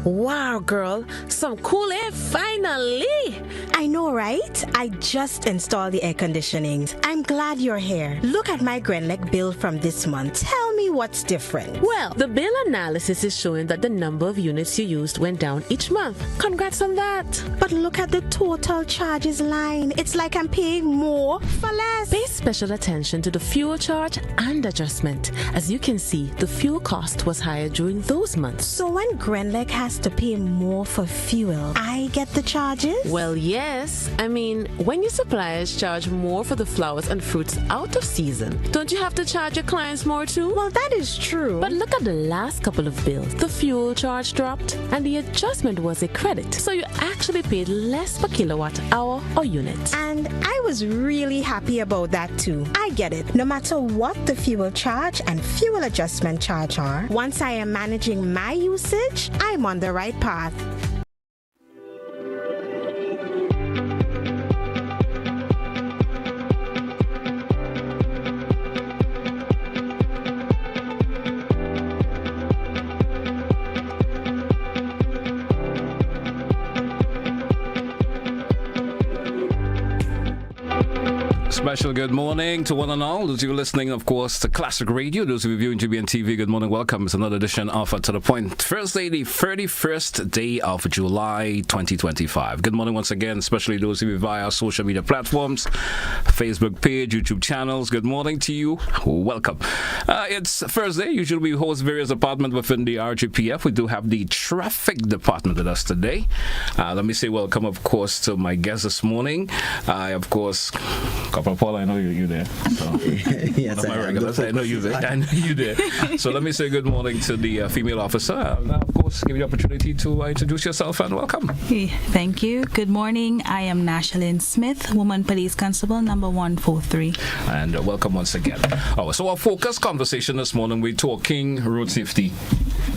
Wow, girl, some cool air finally. I know, right? I just installed the air conditioning. I'm glad you're here. Look at my Grenlec bill from this month. Tell me what's different. Well, the bill analysis is showing that the number of units you used went down each month. Congrats on that. But look at the total charges line. It's like I'm paying more for less. Pay special attention to the fuel charge and adjustment. As you can see, the fuel cost was higher during those months. So when Grenlec has to pay more for fuel, I get the charges? Well, yes. I mean, when your suppliers charge more for the flowers and fruits out of season, don't you have to charge your clients more too? Well, that is true. But look at the last couple of bills. The fuel charge dropped and the adjustment was a credit. So you actually paid less per kilowatt hour or unit. And I was really happy about that too. I get it. No matter what the fuel charge and fuel adjustment charge are, once I am managing my usage, I'm on the right path. Special good morning to one and all. Those of you listening, of course, to Classic Radio. Those of you viewing GBN TV, good morning. Welcome. It's another edition of To The Point. Thursday, the 31st day of July 2025. Good morning once again, especially those of you via our social media platforms, Facebook page, YouTube channels. Good morning to you. Welcome. It's Thursday. Usually we host various departments within the RGPF. We do have the traffic department with us today. Let me say welcome, of course, to my guest this morning. Of course, Corporal Paul, I know you're there. So, yes, I know you're there. I know you're there. So let me say good morning to the female officer. Of course, give you the opportunity to introduce yourself and welcome. Hey, thank you. Good morning. I am Nashalin Smith, Woman Police Constable number 143. And welcome once again. So our focus conversation this morning, we're talking road safety.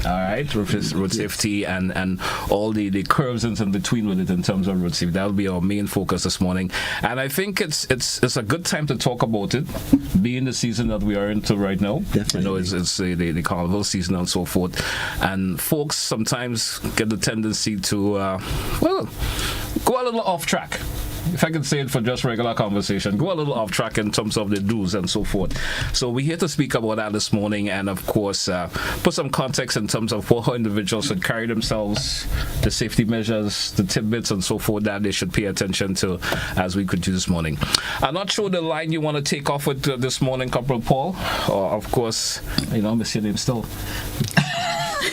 All right, road safety and all the curves in between with it in terms of road safety. That'll be our main focus this morning. And I think it's a good time to talk about it, being the season that we are into right now. Definitely. I know it's the carnival season and so forth. And folks sometimes get the tendency to, go a little off track. If I can say it for just regular conversation, go a little off track in terms of the do's and so forth. So we're here to speak about that this morning and, of course, put some context in terms of how individuals should carry themselves, the safety measures, the tidbits and so forth that they should pay attention to as we continue this morning. I'm not sure the line you want to take off with this morning, Corporal Paul, or, of course, miss your name still.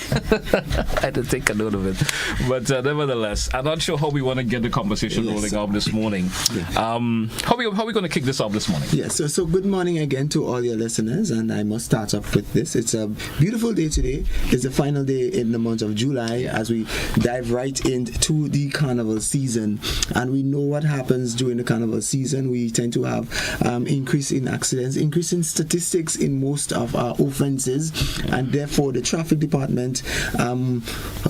I had to take a note of it. But nevertheless, I'm not sure how we want to get the conversation rolling up this morning. Yeah. How are we going to kick this off this morning? Yes, so good morning again to all your listeners, and I must start off with this. It's a beautiful day today. It's the final day in the month of July as we dive right into the carnival season. And we know what happens during the carnival season. We tend to have increase in accidents, increase in statistics in most of our offenses, and therefore the traffic department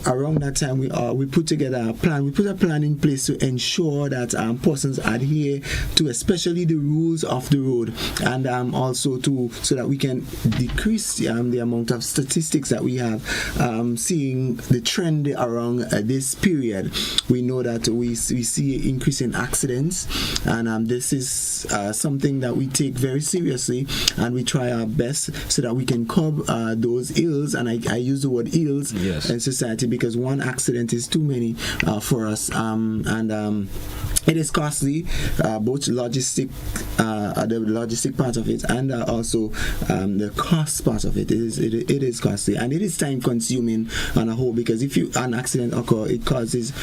around that time we put together a plan. We put a plan in place to ensure that persons adhere to especially the rules of the road, and also so that we can decrease the amount of statistics that we have. Seeing the trend around this period, we know that we see an increase in accidents, and this is something that we take very seriously, and we try our best so that we can curb those ills, and I use the word ills in society because one accident is too many for us, and it is costly, both the logistic part of it and also the cost part of it. It is costly, and it is time consuming on a whole, because if an accident occurs, it causes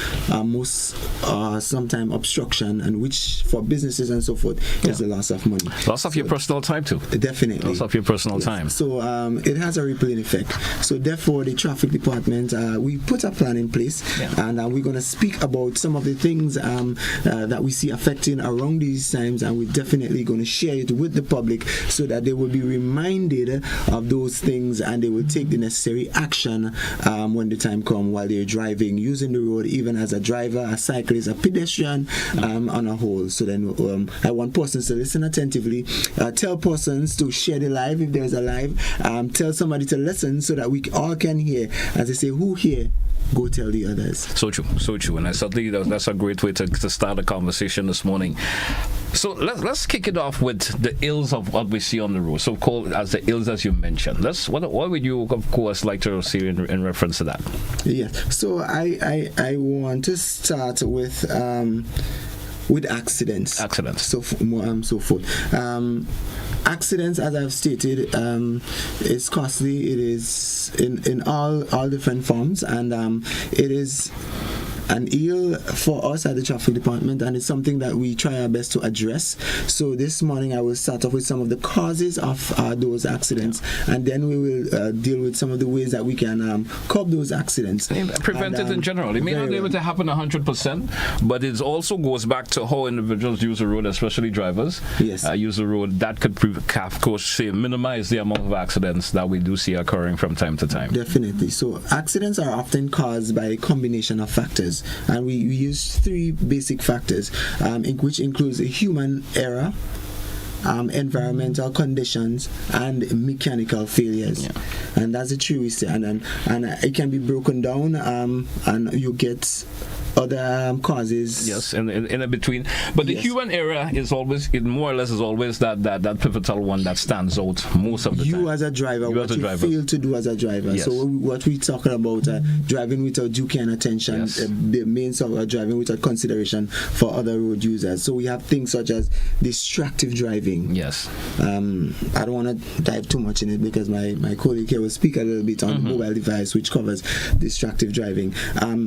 sometimes obstruction, and which for businesses and so forth is a loss of money. Loss of your personal time too. Definitely. Loss of your personal time. So it has a rippling effect. So therefore the traffic department, we put a plan in place, and we're going to speak about some of the things that we see affecting around these times, and we're definitely going to share it with the public so that they will be reminded of those things and they will take the necessary action when the time comes while they're driving, using the road, even as a driver, a cyclist, a pedestrian, on a whole. So then I want persons to listen attentively, tell persons to share the live if there's a live, tell somebody to listen so that we all can can hear, as they say, who hear, go tell the others. So true. And I certainly that's a great way to start a conversation this morning. So let's kick it off with the ills of what we see on the road, so called as the ills as you mentioned. What would you, of course, like to see in reference to that? Yes. So I want to start with accidents. So forth. Accidents, as I've stated, is costly. It is in all different forms, and it is an ill for us at the traffic department, and it's something that we try our best to address. So this morning I will start off with some of the causes of those accidents, and then we will deal with some of the ways that we can curb those accidents. Prevent it in general. It may not be able to happen 100%, but it also goes back to how individuals use the road, especially drivers. Yes. Use the road. That could, of course, minimize the amount of accidents that we do see occurring from time to time. Definitely. So accidents are often caused by a combination of factors, and we use three basic factors, which includes a human error, environmental conditions, and mechanical failures. And that's the true we say, and it can be broken down, and you get other causes. Yes, in between. But the human error is always, more or less, is always that pivotal one that stands out most of the time. You as a driver, what you fail to do as a driver. Yes. So what we talking about, driving without due care and attention, yes. The main sort of driving without consideration for other road users. So we have things such as distractive driving. Yes. I don't want to dive too much in it because my colleague here will speak a little bit on mobile device, which covers distractive driving.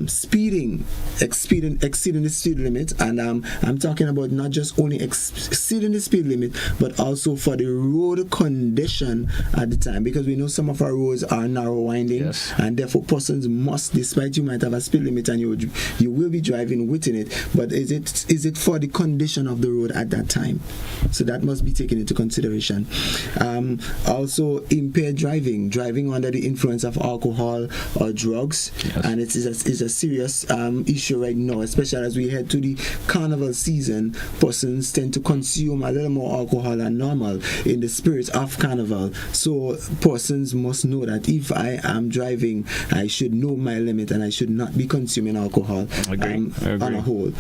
Speeding, exceeding the speed limit, and I'm talking about not just only exceeding the speed limit, but also for the road condition at the time, because we know some of our roads are narrow winding, yes. and therefore persons must, despite you might have a speed limit and you will be driving within it, but is it for the condition of the road at that time? So that must be taken into consideration. Also, impaired driving under the influence of alcohol or drugs, yes. And it's a serious issue right now, especially as we head to the carnival season. Persons tend to consume a little more alcohol than normal in the spirit of carnival. So persons must know that if I am driving, I should know my limit and I should not be consuming alcohol. Agree. On a whole.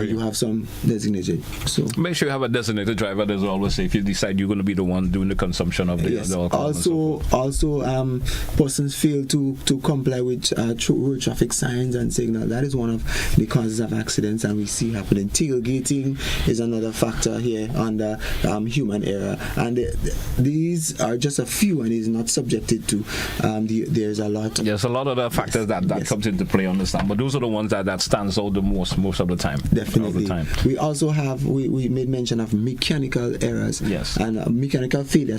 You have some designated. So make sure you have a designated driver. There's always say if you decide you're going to be the one doing the consumption of the alcohol. Also, persons fail to comply with road traffic signs and signal. That is one of the causes of accidents, and we see happening. Tailgating is another factor here under human error, and these are just a few, and is not subjected to. There's a lot. There's a lot of the factors that yes. comes into play on this time, but those are the ones that stands out the most of the time. Definitely. All the time. We also have we made mention of mechanical errors, yes, and mechanical failure.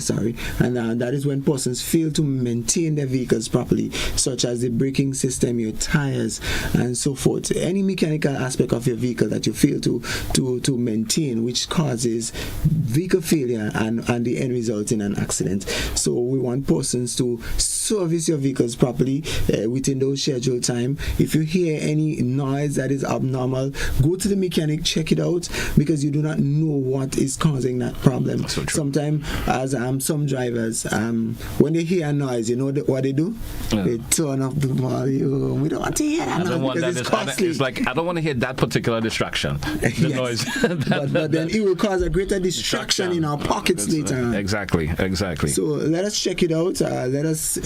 And that is when persons fail to maintain their vehicles properly, such as the braking system, your tires, and so forth. Any mechanical aspect of your vehicle that you fail to maintain, which causes vehicle failure and the end result in an accident. So we want persons to service your vehicles properly within those scheduled time. If you hear any noise that is abnormal, go to the mechanic, check it out, because you do not know what is causing that problem. So sometimes, as some drivers, when they hear a noise, you know what they do? Yeah. They turn off the volume. We don't want to hear that noise because it's costly. It's like, I don't want to hear that particular distraction. The yes. noise. but then it will cause a greater distraction in our pockets later on. Exactly. So let us check it out. Let us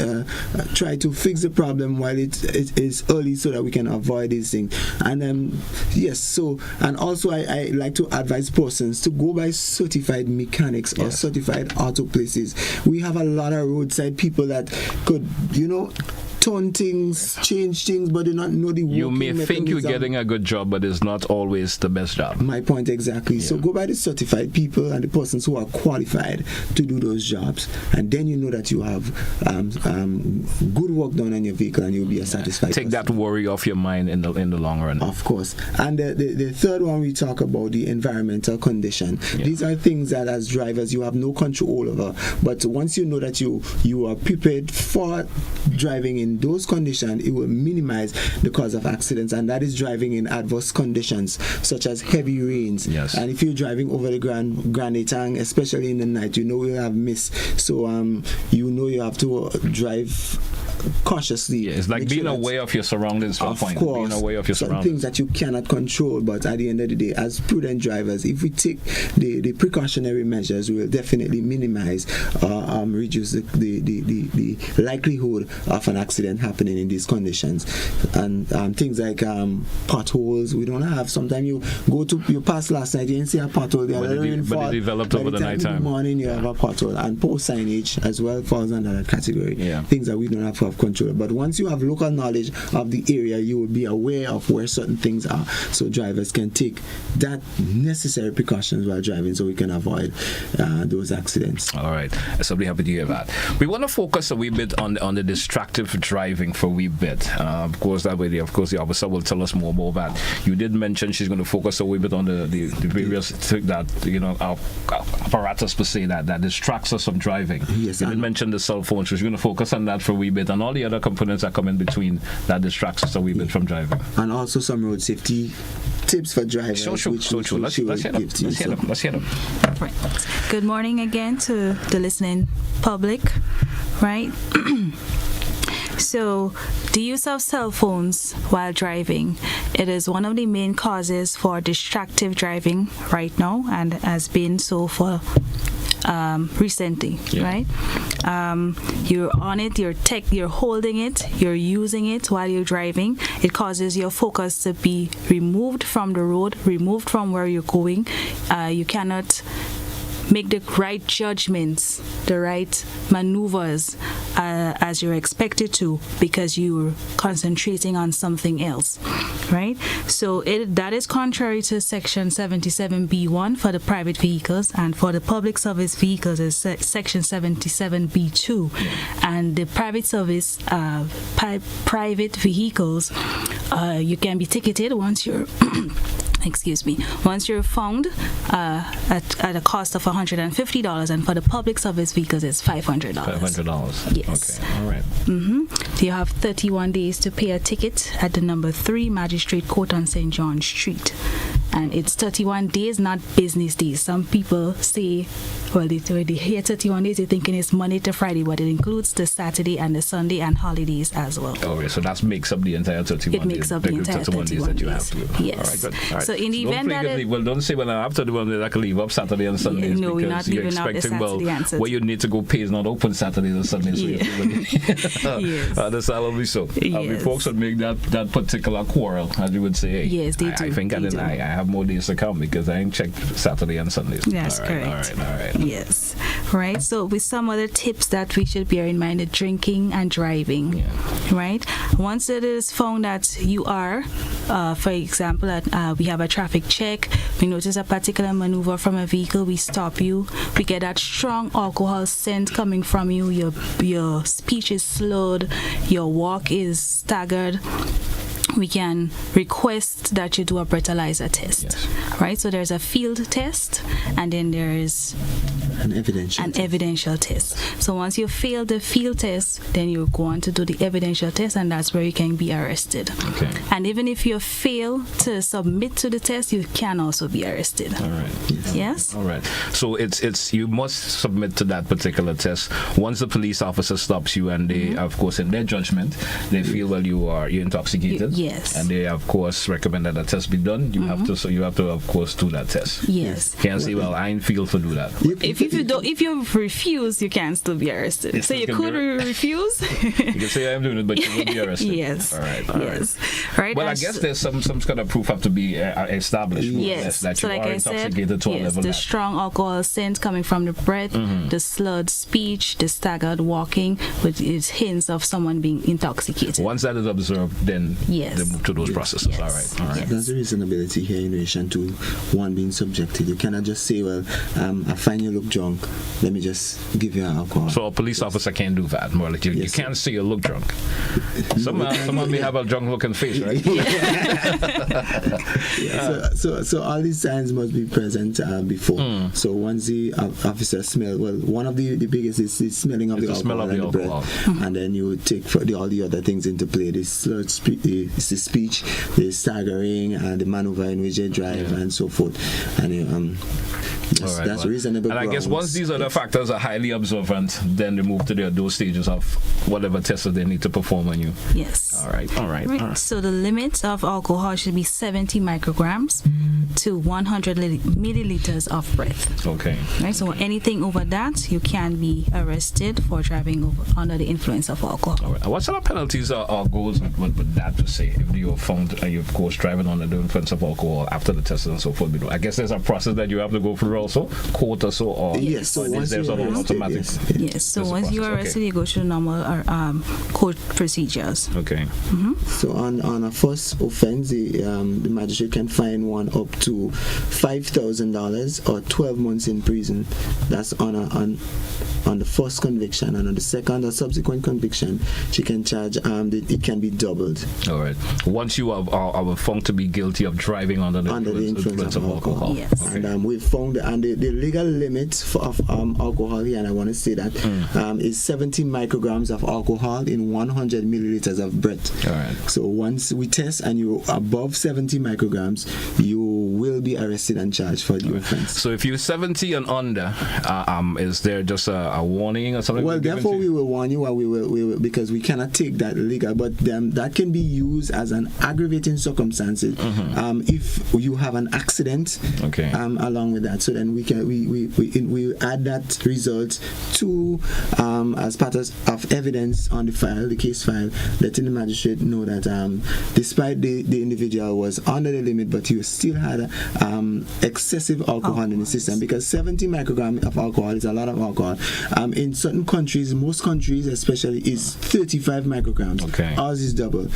try to fix the problem while it is early, so that we can avoid these things. And yes, so, and also I like to advise persons to go by certified mechanics or yes. certified auto places. We have a lot of roadside people that could, turn things, change things, but do not know the working You may mechanism. think you're getting a good job, but it's not always the best job. My point exactly. Yeah. So go by the certified people and the persons who are qualified to do those jobs, and then you know that you have good work done on your vehicle, and you'll be a satisfied Take person. that worry off your mind in the long run. Of course. And the third one, we talk about the environmental condition. Yeah. These are things that as drivers you have no control over, but once you know that you are prepared for driving in those conditions, it will minimize the cause of accidents, and that is driving in adverse conditions such as heavy rains. Yes. And if you're driving over the Grand Etang, especially in the night, you'll have mist, so you have to drive cautiously. Yeah, it's like make being sure that- aware of your surroundings. Of Point. course, Being aware of your some surroundings. things that you cannot control, but at the end of the day, as prudent drivers, if we take the precautionary measures, we will definitely minimize reduce the likelihood of an accident happening in these conditions. And things like potholes, we don't have. Sometimes you pass last night, you didn't see a pothole there. But it developed over the night time. In the morning, you have a pothole, and post signage as well falls under that category. Yeah. Things that we don't have control. But once you have local knowledge of the area, you will be aware of where certain things are, so drivers can take that necessary precautions while driving, so we can avoid those accidents. All right, so we're happy to hear that. We want to focus a wee bit on the distractive driving for a wee bit. Of course, that way, the officer will tell us more about that. You did mention she's going to focus a wee bit on the various apparatus per se that distracts us from driving. Yes, you did mention the cell phone, so she's going to focus on that for a wee bit, and all the other components that come in between that distracts us a wee bit from driving. And also some road safety tips for drivers. So true. Let's hear them. Right. Good morning again to the listening public, right? So, the use of cell phones while driving, it is one of the main causes for distractive driving right now, and has been so for recently, right? You're on it, you're holding it, you're using it while you're driving. It causes your focus to be removed from the road, removed from where you're going. You cannot make the right judgments, the right maneuvers as you're expected to, because you're concentrating on something else, right? So that is contrary to Section 77B1 for the private vehicles, and for the public service vehicles is Section 77B2. And the private service private vehicles, you can be ticketed once you're once you're found at a cost of $150, and for the public service vehicles it's $500. $500. Yes. Okay. All right. You have 31 days to pay a ticket at the number 3 Magistrate Court on St. John Street. And it's 31 days, not business days. Some people say, well, they hear 31 days, they're thinking it's Monday to Friday, but it includes the Saturday and the Sunday and holidays as well. Oh, yeah, so that makes up the entire 31 days. It makes up the entire 31 days that you have to. Yes. All right, good. All right. So in the event that don't say when I have 31 days I can leave up Saturday and Sundays. No, we're not you're leaving out the Saturday and Sunday. Where you need to go pay is not open Saturdays and Sundays. So yes. That's all so. Yes. Folks would make that particular quarrel, as you would say. Hey, yes, they do. I think I have more days to come because I ain't checked Saturday and Sundays. That's correct. All right. Yes. Right. So with some other tips that we should bear in mind: the drinking and driving. Yeah. Right. Once it is found that you are, for example, that we have a traffic check, we notice a particular maneuver from a vehicle, we stop you, we get that strong alcohol scent coming from you, your speech is slurred, your walk is staggered, we can request that you do a breathalyzer test. Yes. Right? So there's a field test, and then there is An evidential test. So once you fail the field test, then you go on to do the evidential test, and that's where you can be arrested. Okay. And even if you fail to submit to the test, you can also be arrested. All right. Yes? All right. So it's you must submit to that particular test. Once the police officer stops you, and they, of course, in their judgment, they feel you're intoxicated. Yes. And they, of course, recommend that a test be done. You have to, of course, do that test. Yes. Can't say, well, I ain't feel to do that. If you refuse, you can still be arrested. So you could refuse. You can say I'm doing it, but you will be arrested. Yes. All right. Yes. Right. Well, I guess there's some kind of proof have to be established. Yes. That so you like are I said, intoxicated to a level. The strong alcohol scent coming from the breath, the slurred speech, the staggered walking, which is hints of someone being intoxicated. Once that is observed, then they move to those processes. Yes. All right. Yes. There's a reasonability here in relation to one being subjected. You cannot just say, well, I find you look drunk, let me just give you alcohol. So a police officer can't do that. More like you can't say you look drunk. Someone may have a drunk looking face, right? So all these signs must be present before. So once the officer smells, well, one of the biggest is the smelling of the alcohol and the breath, and then you take all the other things into play: the slurred the speech, the staggering, and the maneuver in which they drive, and so forth. And that's reasonable. And I guess once these other factors are highly observant, then they move to those stages of whatever tests that they need to perform on you. Yes. All right. So the limit of alcohol should be 70 micrograms to 100 milliliters of breath. Okay. Right. So anything over that, you can be arrested for driving under the influence of alcohol. All right. What sort of penalties are goes with that to say if you are found, of course, driving under the influence of alcohol after the test and so forth? I guess there's a process that you have to go through also, court or so, or yes. So once there's you're automatic. Yes. So once you're arrested, you go through normal court procedures. Okay. So on a first offense, the magistrate can fine one up to $5,000 or 12 months in prison. That's on the first conviction, and on the second or subsequent conviction, she can charge. It can be doubled. All right. Once you are found to be guilty of driving under the influence of alcohol. Yes. Okay. And we've found the legal limit of alcohol here, and I want to say that is 70 micrograms of alcohol in 100 milliliters of breath. All right. So once we test and you're above 70 micrograms, you will be arrested and charged for the offense. So if you're 70 and under, is there just a warning or something? Well, therefore we will warn you, or we will because we cannot take that legal, but that can be used as an aggravating circumstances if you have an accident. Okay. Along with that, so then we add that result to as part of evidence on the case file, letting the magistrate know that despite the individual was under the limit, but he still had excessive alcohol in the system, because 70 micrograms of alcohol is a lot of alcohol. In certain countries, most countries especially, is 35 micrograms. Okay. Ours is double.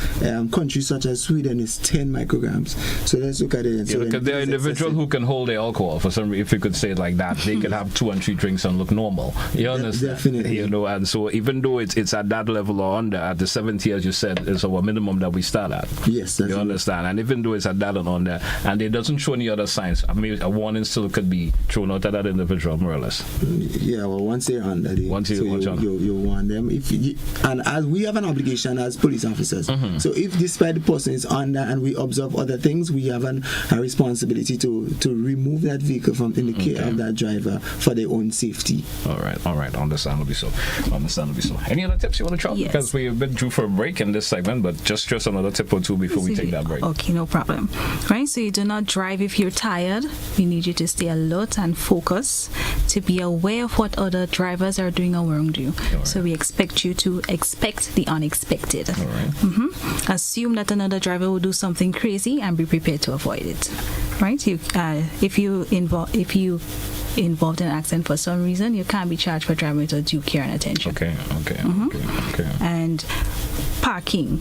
Countries such as Sweden is 10 micrograms. So let's look at it. Because there are individuals who can hold their alcohol for some reason. If you could say it like that, they can have 2 and 3 drinks and look normal. You understand? Definitely. And so even though it's at that level or under, at the 70, as you said, is our minimum that we start at. Yes, you understand? And even though it's at that and under, and it doesn't show any other signs, I mean, a warning still could be thrown out at that individual, more or less. Yeah, well, once they're under, you warn them. And as we have an obligation as police officers, so if despite the person is under and we observe other things, we have a responsibility to remove that vehicle from in the care of that driver for their own safety. All right. Understandably so. Any other tips you want to drop? Yes. Because we've been due for a break in this segment, but just another tip or two before we take that break. Okay, no problem. Right, so you do not drive if you're tired. We need you to stay alert and focus, to be aware of what other drivers are doing around you. Right. So we expect you to expect the unexpected. All right. Assume that another driver will do something crazy and be prepared to avoid it. Right? If you involved in an accident for some reason, you can't be charged for driving without due care and attention. Okay. And parking,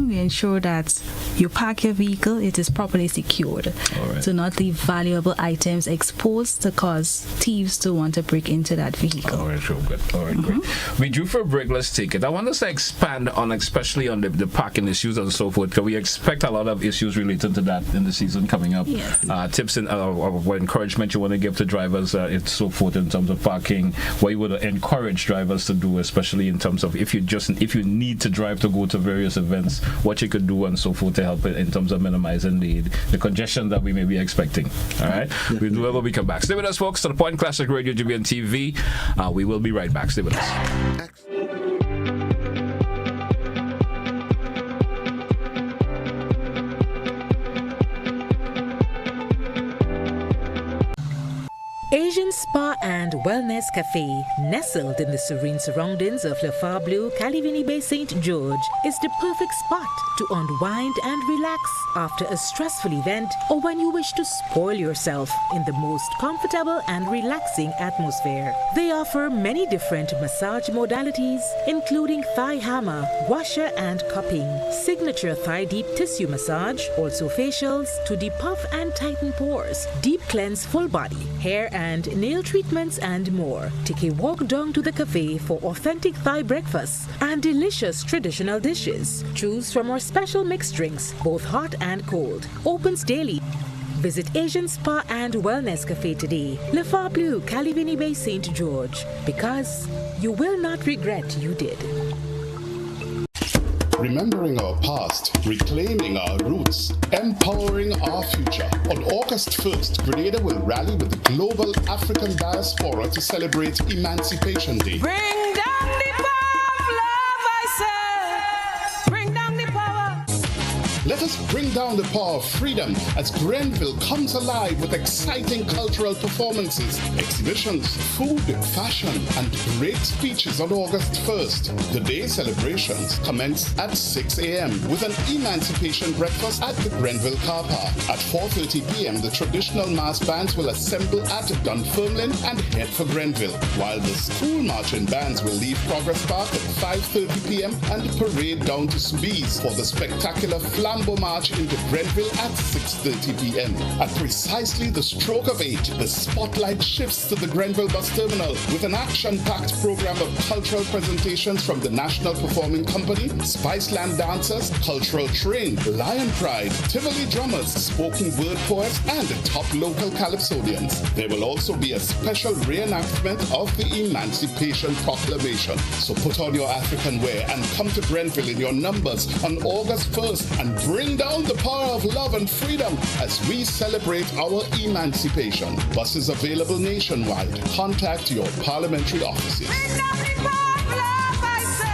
we ensure that you park your vehicle, it is properly secured. All right. Do not leave valuable items exposed to cause thieves to want to break into that vehicle. All right, sure, good. All right, great. We due for a break, let's take it. I want us to expand on, especially on the parking issues and so forth, because we expect a lot of issues related to that in the season coming up. Yes. Tips and what encouragement you want to give to drivers and so forth in terms of parking, what you would encourage drivers to do, especially in terms of if you need to drive to go to various events, what you could do and so forth to help it in terms of minimizing the congestion that we may be expecting. All right? We'll do whatever we come back. Stay with us, folks, to the Point Classic Radio, GBN TV. We will be right back. Stay with us. Asian Spa and Wellness Cafe, nestled in the serene surroundings of Le Phare Bleu, Calivini Bay, St. George, is the perfect spot to unwind and relax after a stressful event or when you wish to spoil yourself in the most comfortable and relaxing atmosphere. They offer many different massage modalities, including thigh hammer, washer and cupping, signature thigh deep tissue massage, also facials to depuff and tighten pores, deep cleanse full body, hair and nail treatments and more. Take a walk down to the cafe for authentic Thai breakfasts and delicious traditional dishes. Choose from our special mixed drinks, both hot and cold. Opens daily. Visit Asian Spa and Wellness Cafe today, Le Phare Bleu, Calivini Bay, St. George, because you will not regret you did. Remembering our past, reclaiming our roots, empowering our future. On August 1st, Grenada will rally with the global African diaspora to celebrate Emancipation Day. Bring down the power of love, I say. Bring down the power. Let us bring down the power of freedom as Grenville comes alive with exciting cultural performances, exhibitions, food, fashion, and great speeches on August 1st. The day celebrations commence at 6 a.m. with an emancipation breakfast at the Grenville car park. At 4:30 p.m., the traditional mass bands will assemble at Dunfermline and head for Grenville, while the school marching bands will leave Progress Park at 5:30 p.m. and parade down to Soubise for the spectacular Flambeau March into Grenville at 6:30 p.m. At precisely the stroke of 8, the spotlight shifts to the Grenville bus terminal with an action-packed program of cultural presentations from the National Performing Company, Spiceland dancers, cultural train, Lion Pride, Tivoli drummers, spoken word poets, and top local calypsonians. There will also be a special reenactment of the Emancipation Proclamation. So put on your African wear and come to Grenville in your numbers on August 1st and bring down the power of love and freedom as we celebrate our emancipation. Buses available nationwide. Contact your parliamentary offices. Bring down the power of love, I say.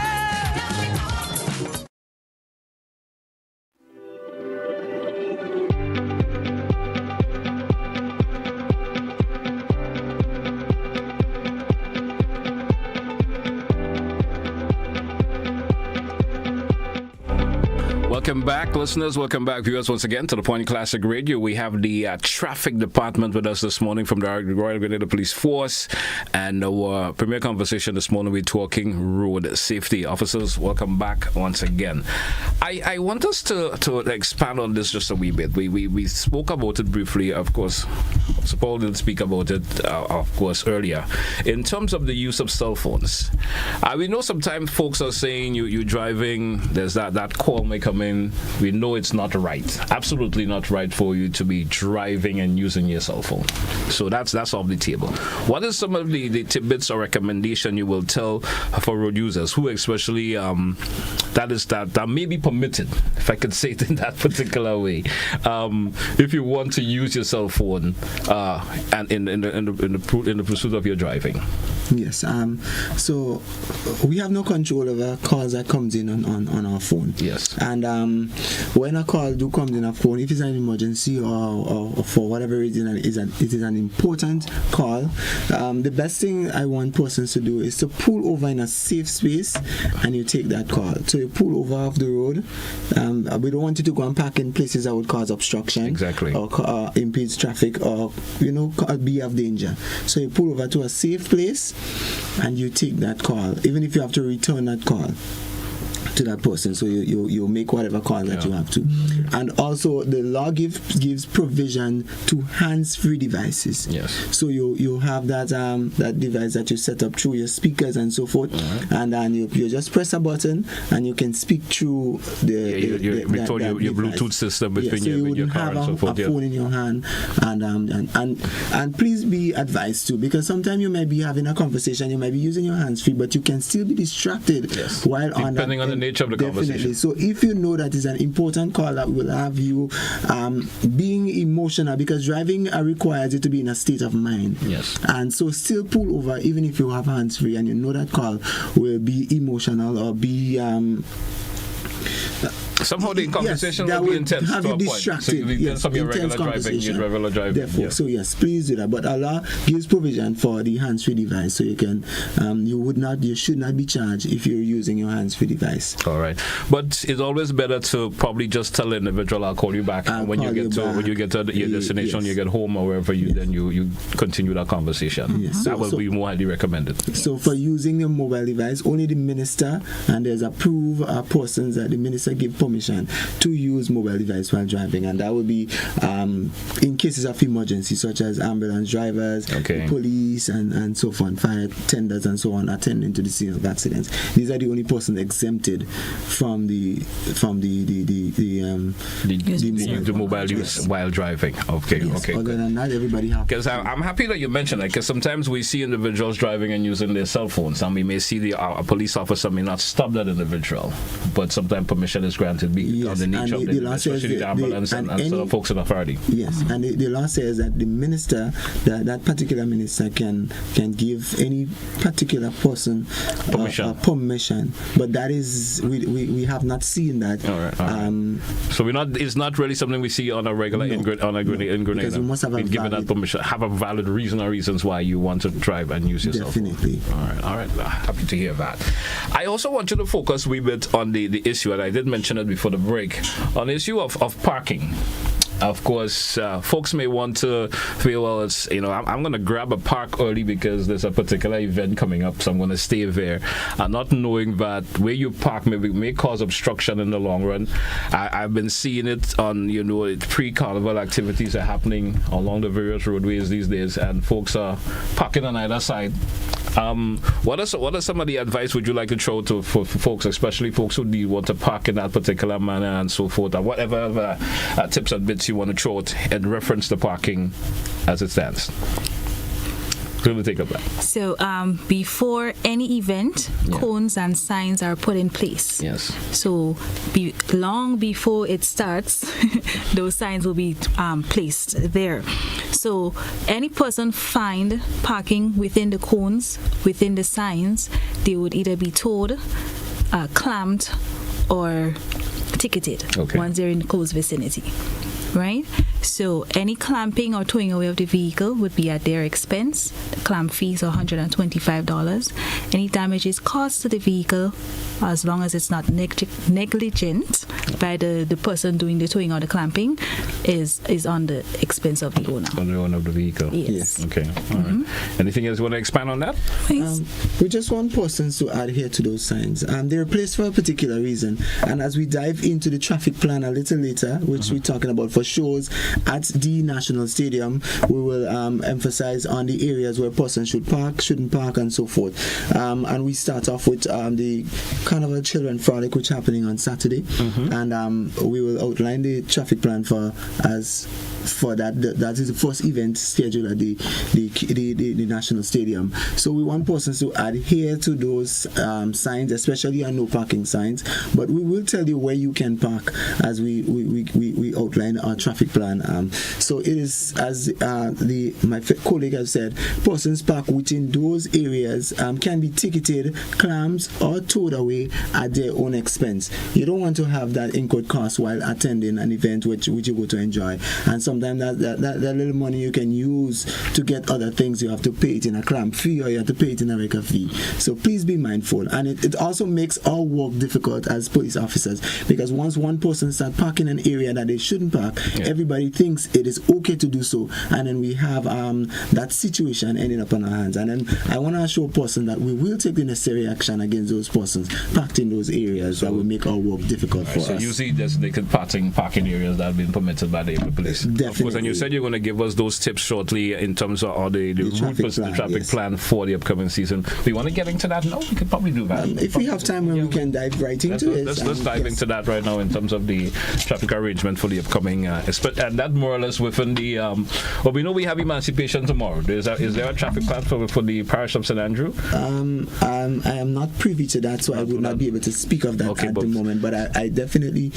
Welcome back, listeners. Welcome back, viewers, once again to the Point Classic Radio. We have the traffic department with us this morning from the Royal Grenada Police Force. And our premier conversation this morning, we're talking road safety. Officers, welcome back once again. I want us to expand on this just a wee bit. We spoke about it briefly, of course. So Paul didn't speak about it, of course, earlier. In terms of the use of cell phones, we know sometimes folks are saying you're driving, there's that call may come in. We know it's not right, absolutely not right for you to be driving and using your cell phone. So that's off the table. What is some of the tidbits or recommendation you will tell for road users who especially that may be permitted, if I could say it in that particular way, if you want to use your cell phone and in the pursuit of your driving? Yes. So we have no control over calls that comes in on our phone. Yes. And when a call do comes in our phone, if it's an emergency or for whatever reason it is an important call, the best thing I want persons to do is to pull over in a safe space and you take that call. So you pull over off the road. We don't want you to go and park in places that would cause obstruction. Exactly. Or impedes traffic or be of danger. So you pull over to a safe place and you take that call, even if you have to return that call to that person. So you make whatever call that you have to. And also the law gives provision to hands-free devices. Yes. So you have that device that you set up through your speakers and so forth, and then you just press a button and you can speak through your Bluetooth system between so you your car and so forth. A phone in your hand, and please be advised too, because sometimes you might be having a conversation, you might be using your hands-free, but you can still be distracted while depending on the nature of the conversation. So if you know that is an important call that will have you being emotional, because driving requires you to be in a state of mind. Yes. And so still pull over even if you have hands free and you know that call will be emotional or be somehow the conversation will be intense have to you a distracted. point. So Yes, from your regular driving. Therefore, so yes, please do that. But Allah gives provision for the hands-free device, so you can you should not be charged if you're using your hands-free device. All right, but it's always better to probably just tell an individual, I'll call you back when you get to your destination, you get home or wherever then you continue that conversation. Yes. That will be more highly recommended. So for using your mobile device, only the minister and there's approved persons that the minister give permission to use mobile device while driving, and that would be in cases of emergency, such as ambulance drivers, police, and so forth, fire tenders and so on, attending to the scene of accidents. These are the only persons exempted from the mobile use while driving. Okay. Other than that, everybody has. Because I'm happy that you mentioned it, because sometimes we see individuals driving and using their cell phones, and we may see a police officer may not stop that individual, but sometimes permission is granted on the nature of the especially the ambulance and some folks in authority. Yes, and the law says that the minister, that particular minister can give any particular person permission, but that is we have not seen that. All right. So it's not really something we see on a regular in Grenada. Because you must have given that permission, have a valid reason or reasons why you want to drive and use your cell phone. Definitely. All right. Happy to hear that. I also want you to focus a wee bit on the issue, and I did mention it before the break, on the issue of parking. Of course, folks may want to feel, well, it's, I'm going to grab a park early because there's a particular event coming up, so I'm going to stay there, not knowing that where you park may cause obstruction in the long run. I've been seeing it on, pre-carnival activities are happening along the various roadways these days, and folks are parking on either side. What are some of the advice would you like to throw for folks, especially folks who want to park in that particular manner and so forth, and whatever other tips and bits you want to throw it in reference to parking as it stands? Who will take up that? So before any event, cones and signs are put in place. Yes. So long before it starts, those signs will be placed there. So any person fined parking within the cones, within the signs, they would either be towed, clamped, or ticketed once they're in the close vicinity. Right? So any clamping or towing away of the vehicle would be at their expense. The clamp fees are $125. Any damages caused to the vehicle, as long as it's not negligent by the person doing the towing or the clamping, is on the expense of the owner. On the owner of the vehicle. Yes. Okay. All right. Anything else you want to expand on that? We just want persons to adhere to those signs. They're placed for a particular reason. And as we dive into the traffic plan a little later, which we're talking about for shows at the National Stadium, we will emphasize on the areas where persons should park, shouldn't park, and so forth. And we start off with the Carnival Children Frolic, which is happening on Saturday, and we will outline the traffic plan for that. That is the first event scheduled at the National Stadium. So we want persons to adhere to those signs, especially on no parking signs. But we will tell you where you can park as we outline our traffic plan. So it is, as my colleague has said, persons park within those areas can be ticketed, clamped, or towed away at their own expense. You don't want to have that incurred cost while attending an event which you go to enjoy. And sometimes that little money you can use to get other things, you have to pay it in a clamp fee or you have to pay it in a regular fee. So please be mindful. And it also makes our work difficult as police officers, because once one person starts parking in an area that they shouldn't park, everybody thinks it is okay to do so, and then we have that situation ending up on our hands. And then I want to assure person that we will take the necessary action against those persons parked in those areas that will make our work difficult for us. So usually there's parking areas that have been permitted by the police. Definitely. Of course, and you said you're going to give us those tips shortly in terms of the traffic plan for the upcoming season. We want to get into that now? We could probably do that. If we have time, we can dive right into it. Let's dive into that right now in terms of the traffic arrangement for the upcoming, and that more or less within the, we know we have Emancipation tomorrow. Is there a traffic plan for the parish of St. Andrew? I am not privy to that, so I would not be able to speak of that at the moment, but I definitely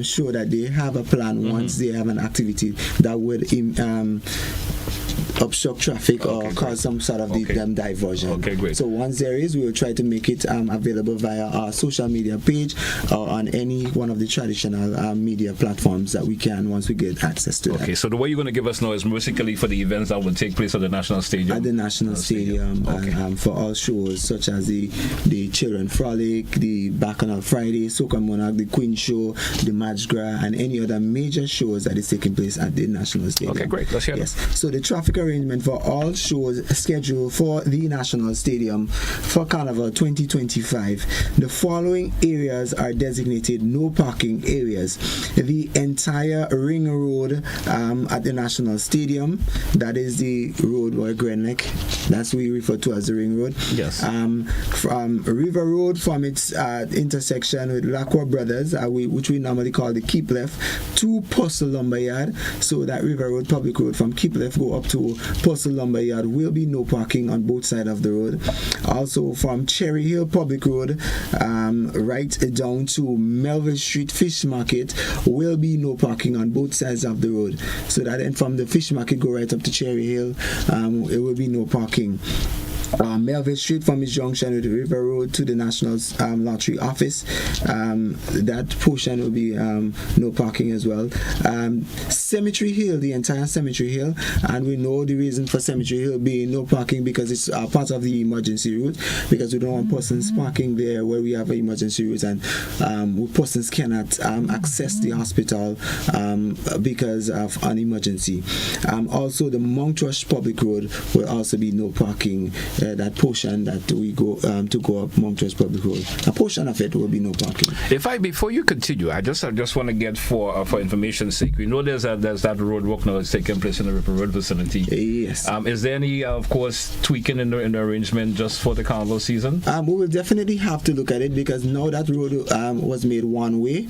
sure that they have a plan once they have an activity that would obstruct traffic or cause some sort of diversion. Okay, great. So once there is, we will try to make it available via our social media page or on any one of the traditional media platforms that we can once we get access to that. Okay, so the way you're going to give us now is basically for the events that will take place at the National Stadium? At the National Stadium. And for all shows such as the Children Frolic, the Bacchanal Friday, Soca Monarch, the Queen Show, the Mardi Gras, and any other major shows that is taking place at the National Stadium. Okay, great. Let's hear that. So the traffic arrangement for all shows scheduled for the National Stadium for Carnival 2025. The following areas are designated no parking areas. The entire ring road at the National Stadium, that is the road where Glen, that's what we refer to as the ring road. Yes. From River Road, from its intersection with Lacroix Brothers, which we normally call the Keep Left, to Postal Lumber Yard. So that River Road, public road, from Keep Left go up to Postal Lumber Yard will be no parking on both sides of the road. Also from Cherry Hill Public Road right down to Melville Street Fish Market will be no parking on both sides of the road. So that then from the Fish Market go right up to Cherry Hill, it will be no parking. Melville Street from its junction with the River Road to the National Lottery Office, that portion will be no parking as well. Cemetery Hill, the entire Cemetery Hill, and we know the reason for Cemetery Hill being no parking because it's part of the emergency route, because we don't want persons parking there where we have an emergency route, and persons cannot access the hospital because of an emergency. Also the Mount Rush Public Road will also be no parking. That portion that we go to go up Mount Rush Public Road, a portion of it will be no parking. Before you continue, I just want to get for information's sake, we know there's that road work now that's taking place in the River Road vicinity. Yes. Is there any, of course, tweaking in the arrangement just for the carnival season? We will definitely have to look at it, because now that road was made one way.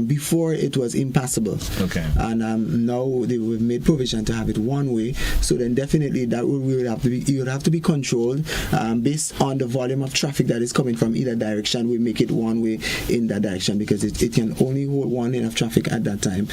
Before it was impassable. Okay. And now we've made provision to have it one way. So then definitely that would have to be controlled based on the volume of traffic that is coming from either direction. We make it one way in that direction because it can only hold one lane of traffic at that time.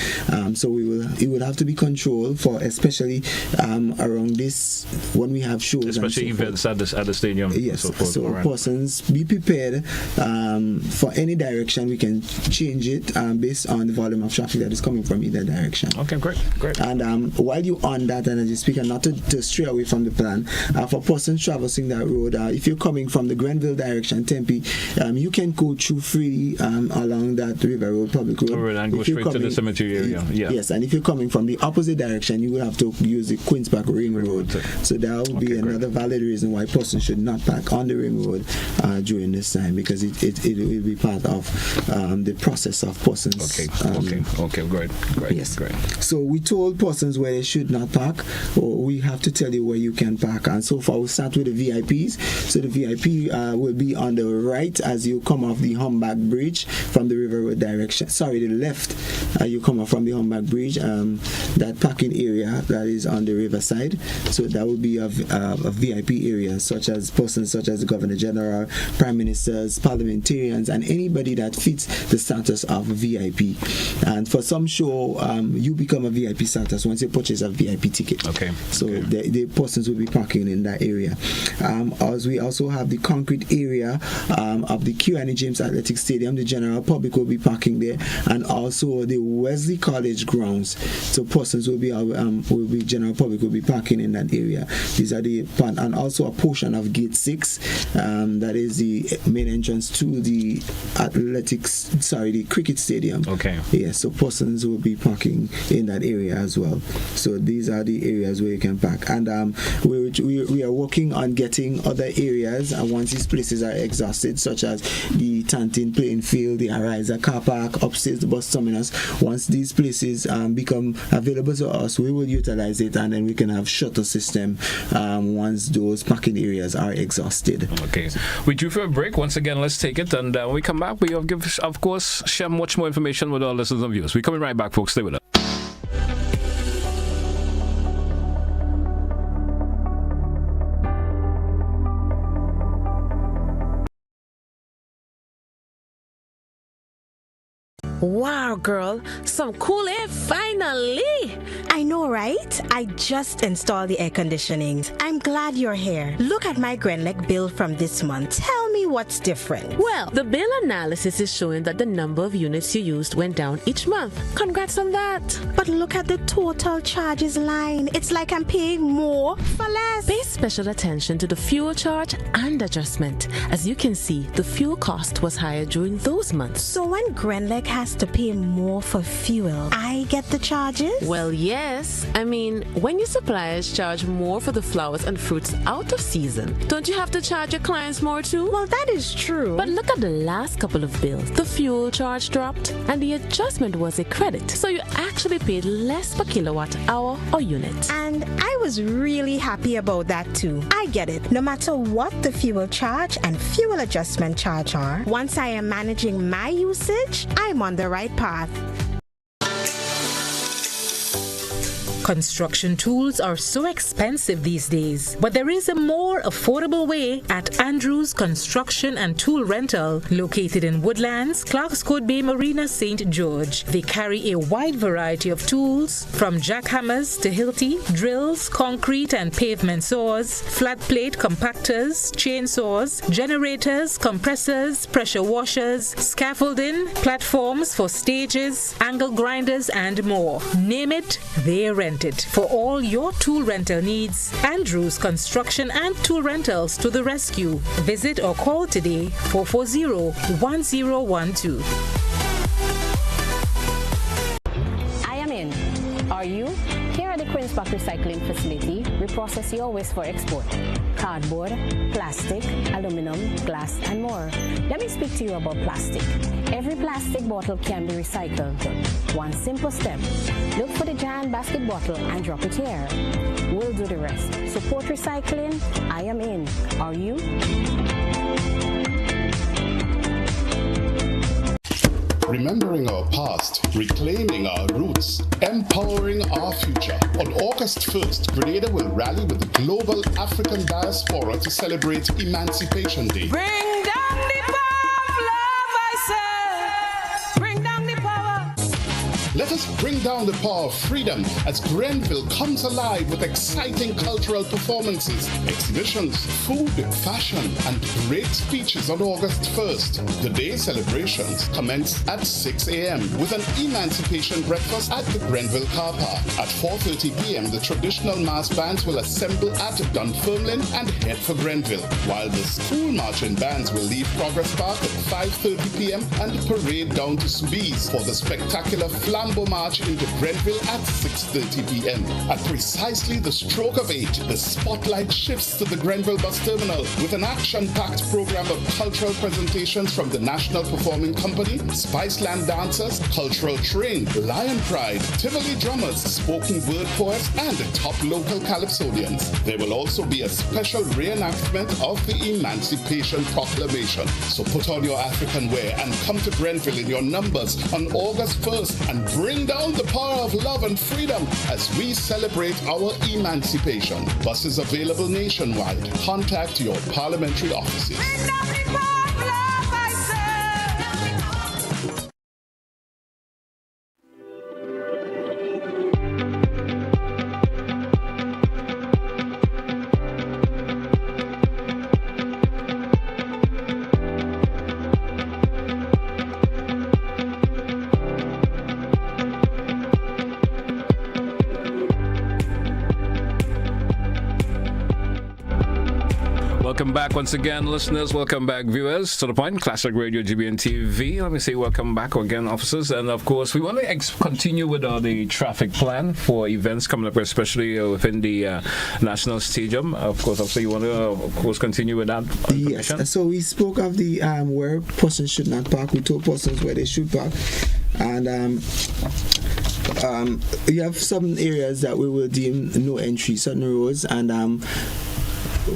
So it would have to be controlled for especially around this when we have shows, especially events at the stadium. Yes. So right. Persons be prepared for any direction. We can change it based on the volume of traffic that is coming from either direction. Okay, great. And while you're on that energy speaker, not to stray away from the plan, for persons traversing that road, if you're coming from the Grenville direction, Tempe, you can go through freely along that River Road public road and go straight to the cemetery area. Yes, and if you're coming from the opposite direction, you will have to use the Queens Park Ring Road. So that would be another valid reason why persons should not park on the Ring Road during this time, because it will be part of the process of persons. Okay, great. Yes. Great. So we told persons where they should not park, or we have to tell you where you can park. And so far, we'll start with the VIPs. So the VIP will be on the right as you come off the Humbag Bridge from the River Road direction. Sorry, the left. You come off from the Humbag Bridge. That parking area that is on the riverside. So that will be a VIP area, such as persons such as the Governor General, Prime Ministers, parliamentarians, and anybody that fits the status of a VIP. And for some show, you become a VIP status once you purchase a VIP ticket. Okay. So the persons will be parking in that area. As we also have the concrete area of the Q&A James Athletic Stadium, the general public will be parking there, and also the Wesley College grounds. So persons will be general public will be parking in that area. These are and also a portion of Gate 6, that is the main entrance to the the cricket stadium. Okay. Yes, so persons will be parking in that area as well. So these are the areas where you can park, and we are working on getting other areas, and once these places are exhausted, such as the Tantin playing field, the Ariza car park, upstairs the bus terminus, once these places become available to us, we will utilize it, and then we can have shuttle system once those parking areas are exhausted. Okay, we due for a break. Once again, let's take it, and when we come back, we will give, of course, share much more information with our listeners and viewers. We're coming right back, folks. Stay with us. Wow, girl, some cool air finally. I know, right? I just installed the air conditioning. I'm glad you're here. Look at my Grenlec bill from this month. Tell me what's different. Well, the bill analysis is showing that the number of units you used went down each month. Congrats on that. But look at the total charges line. It's like I'm paying more for less. Pay special attention to the fuel charge and adjustment. As you can see, the fuel cost was higher during those months. So when Grenleg has to pay more for fuel, I get the charges? Well, yes. I mean, when your suppliers charge more for the flowers and fruits out of season, don't you have to charge your clients more too? Well, that is true. But look at the last couple of bills. The fuel charge dropped and the adjustment was a credit. So you actually paid less per kilowatt hour or unit. And I was really happy about that too. I get it. No matter what the fuel charge and fuel adjustment charge are, once I am managing my usage, I'm on the right path. Construction tools are so expensive these days, but there is a more affordable way at Andrews Construction and Tool Rental, located in Woodlands, Clark's Court Bay Marina, St. George. They carry a wide variety of tools, from jackhammers to hilti, drills, concrete and pavement saws, flat plate compactors, chainsaws, generators, compressors, pressure washers, scaffolding, platforms for stages, angle grinders and more. Name it, they rent it. For all your tool rental needs, Andrews Construction and Tool Rentals to the rescue. Visit or call today 440-1012. I am in. Are you? Here at the Queen's Park Recycling Facility, we process your waste for export. Cardboard, plastic, aluminum, glass, and more. Let me speak to you about plastic. Every plastic bottle can be recycled. One simple step. Look for the giant basket bottle and drop it here. We'll do the rest. Support recycling. I am in. Are you? Remembering our past, reclaiming our roots, empowering our future. On August 1st, Grenada will rally with the global African diaspora to celebrate Emancipation Day. Bring down the power of love, I say. Bring down the power. Let us bring down the power of freedom as Grenville comes alive with exciting cultural performances, exhibitions, food, fashion, and great speeches on August 1st. The day celebrations commence at 6 a.m. with an emancipation breakfast at the Grenville car park. At 4:30 p.m., the traditional mass bands will assemble at Dunfermline and head for Grenville, while the school marching bands will leave Progress Park at 5:30 p.m. and parade down to Soubise for the spectacular Flambeau March into Grenville at 6:30 p.m. At precisely the stroke of 8, the spotlight shifts to the Grenville bus terminal with an action-packed program of cultural presentations from the National Performing Company, Spiceland dancers, cultural train, Lion Pride, Tivoli drummers, spoken word poets, and top local calypsonians. There will also be a special reenactment of the Emancipation Proclamation. So put on your African wear and come to Grenville in your numbers on August 1st and bring down the power of love and freedom as we celebrate our emancipation. Buses available nationwide. Contact your parliamentary offices. Bring down the power of love, I say. Welcome back once again, listeners. Welcome back, viewers. To the point, Classic Radio, GBN TV. Let me say welcome back again, officers. And of course, we want to continue with the traffic plan for events coming up, especially within the National Stadium. Of course, also you want to, of course, continue with that. Yes. So we spoke of the where persons should not park. We told persons where they should park, and you have some areas that we will deem no entry, certain roads, and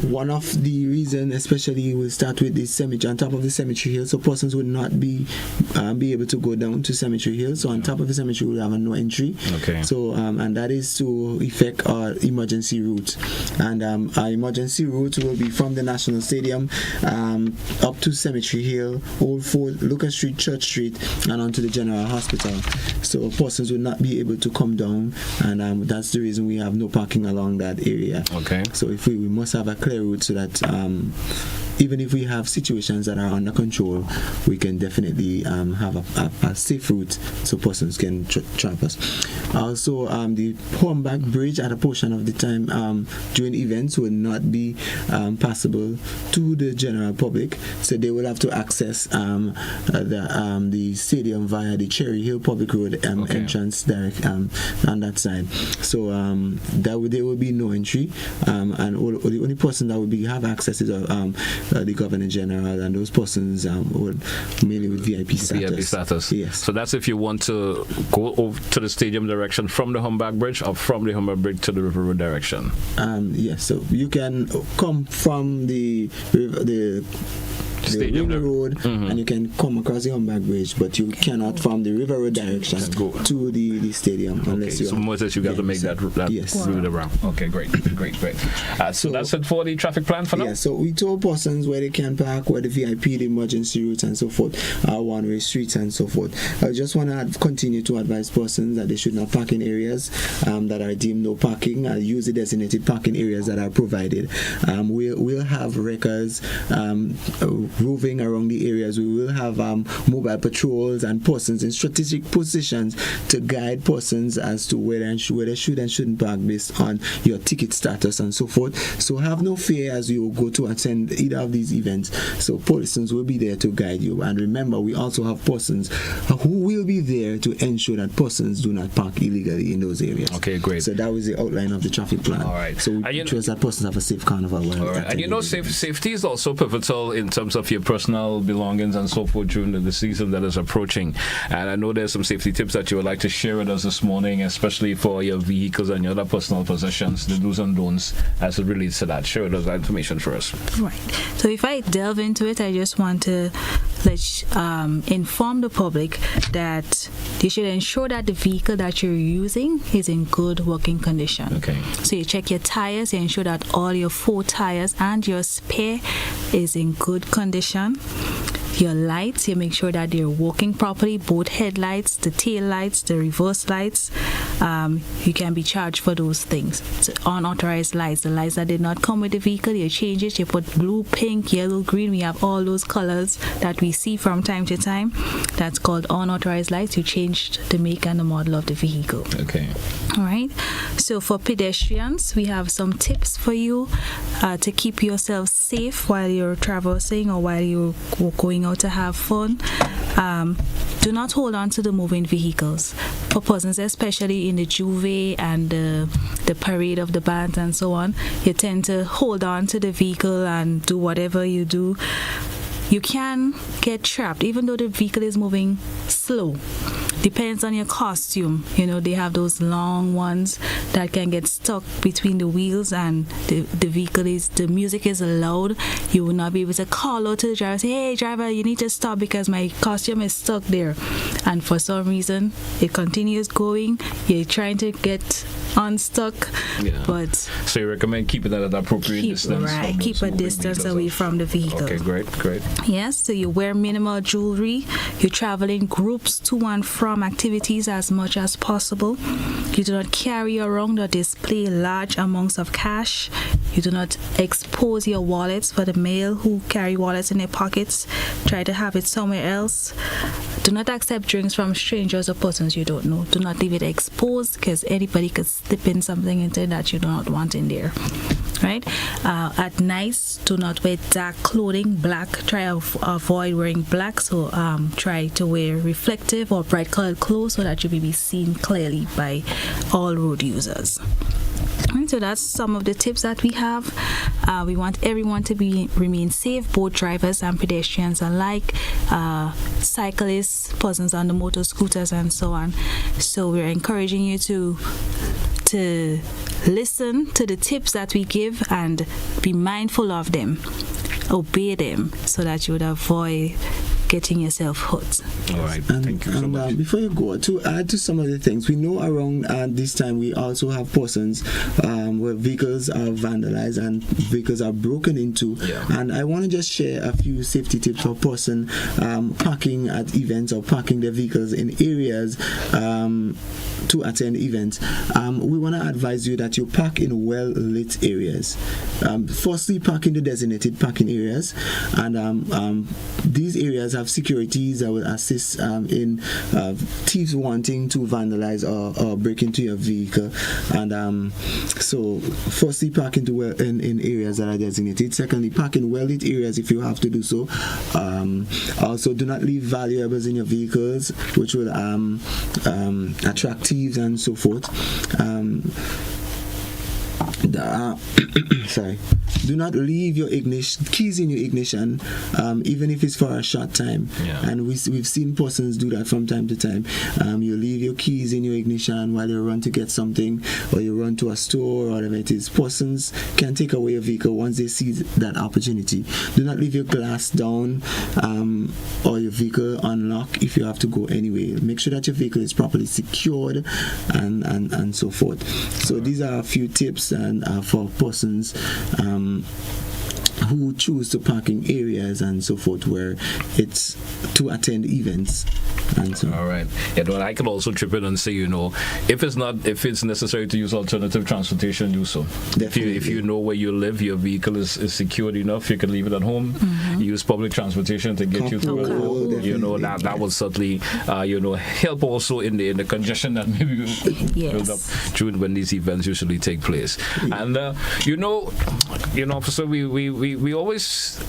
one of the reasons, especially, we'll start with the cemetery, on top of the cemetery hill, so persons would not be able to go down to cemetery hill. So on top of the cemetery, we'll have a no entry. Okay. So and that is to effect our emergency route, and our emergency route will be from the National Stadium up to Cemetery Hill, Old Fort, Lucas Street, Church Street, and onto the General Hospital. So persons will not be able to come down, and that's the reason we have no parking along that area. Okay. So if we must have a clear route so that even if we have situations that are under control, we can definitely have a safe route so persons can traverse. Also, the Hornback Bridge at a portion of the time during events will not be passable to the general public, so they will have to access the stadium via the Cherry Hill Public Road entrance direct on that side. So there will be no entry, and the only person that will have access is the Governor General, and those persons would mainly with VIP status. Yes. So that's if you want to go over to the stadium direction from the Hornback Bridge, or from the Hornback Bridge to the River Road direction. Yes. So you can come from the Stadium River Road, and you can come across the Hornback Bridge, but you cannot from the River Road direction to the stadium unless you. So Moses, you got to make that route around. Okay, great. So that's it for the traffic plan for now. Yeah. So we told persons where they can park, where the VIP, the emergency routes, and so forth, one-way streets, and so forth. I just want to continue to advise persons that they should not park in areas that are deemed no parking. Use the designated parking areas that are provided. We'll have wreckers roving around the areas. We will have mobile patrols and persons in strategic positions to guide persons as to where they should and shouldn't park based on your ticket status and so forth. So have no fear as you go to attend either of these events. So persons will be there to guide you. And remember, we also have persons who will be there to ensure that persons do not park illegally in those areas. Okay, great. So that was the outline of the traffic plan. All right. So we trust that persons have a safe carnival. All right. And safety is also pivotal in terms of your personal belongings and so forth during the season that is approaching. And I know there's some safety tips that you would like to share with us this morning, especially for your vehicles and your other personal possessions, the do's and don'ts as it relates to that. Share with us that information for us. Right. So if I delve into it, I just want to inform the public that you should ensure that the vehicle that you're using is in good working condition. Okay. So you check your tires, you ensure that all your 4 tires and your spare is in good condition. Your lights, you make sure that they're working properly, both headlights, the tail lights, the reverse lights. You can be charged for those things. So unauthorized lights, the lights that did not come with the vehicle, you change it, you put blue, pink, yellow, green. We have all those colors that we see from time to time. That's called unauthorized lights. You changed the make and the model of the vehicle. Okay. All right. So for pedestrians, we have some tips for you to keep yourself safe while you're traversing or while you're going out to have fun. Do not hold on to the moving vehicles. For persons, especially in the Juve and the parade of the bands and so on, you tend to hold on to the vehicle and do whatever you do. You can get trapped even though the vehicle is moving slow. Depends on your costume. You know, they have those long ones that can get stuck between the wheels, and the music is loud. You will not be able to call out to the driver, say, hey driver, you need to stop because my costume is stuck there. And for some reason it continues going. You're trying to get unstuck, but so you recommend keeping it at an appropriate distance. Right, keep a distance away from the vehicle. Okay, great. Yes, so you wear minimal jewelry. You travel in groups to and from activities as much as possible. You do not carry around or display large amounts of cash. You do not expose your wallets. For the male who carry wallets in their pockets, try to have it somewhere else. Do not accept drinks from strangers or persons you don't know. Do not leave it exposed because anybody could slip in something into it that you do not want in there. Right? At night, do not wear dark clothing, black. Try to avoid wearing black. So try to wear reflective or bright colored clothes so that you may be seen clearly by all road users. And so that's some of the tips that we have. We want everyone to remain safe, both drivers and pedestrians alike, cyclists, persons on the motor scooters, and so on. So we're encouraging you to listen to the tips that we give and be mindful of them, obey them, so that you would avoid getting yourself hurt. All right. And, Thank you so much. Before you go, to add to some of the things, we know around this time we also have persons where vehicles are vandalized and vehicles are broken into. Yeah. And I want to just share a few safety tips for person parking at events or parking their vehicles in areas to attend events. We want to advise you that you park in well-lit areas. Firstly, park in the designated parking areas, and these areas have securities that will assist in thieves wanting to vandalize or break into your vehicle. And so firstly, park in areas that are designated. Secondly, park in well-lit areas if you have to do so. Also, do not leave valuables in your vehicles, which will attract thieves and so forth. Sorry. Do not leave your keys in your ignition, even if it's for a short time. Yeah. And we've seen persons do that from time to time. You leave your keys in your ignition while you run to get something, or you run to a store, or whatever it is. Persons can take away your vehicle once they see that opportunity. Do not leave your glass down or your vehicle unlocked if you have to go anyway. Make sure that your vehicle is properly secured and so forth. So these are a few tips and for persons who choose to park in areas and so forth where it's to attend events. And so. All right. Yeah, well, I can also trip in and say, if it's necessary to use alternative transportation, do so. If you know where you live, your vehicle is secured enough, you can leave it at home. Use public transportation to get you through. That will certainly help also in the congestion that maybe will build up during when these events usually take place. And Officer, we always.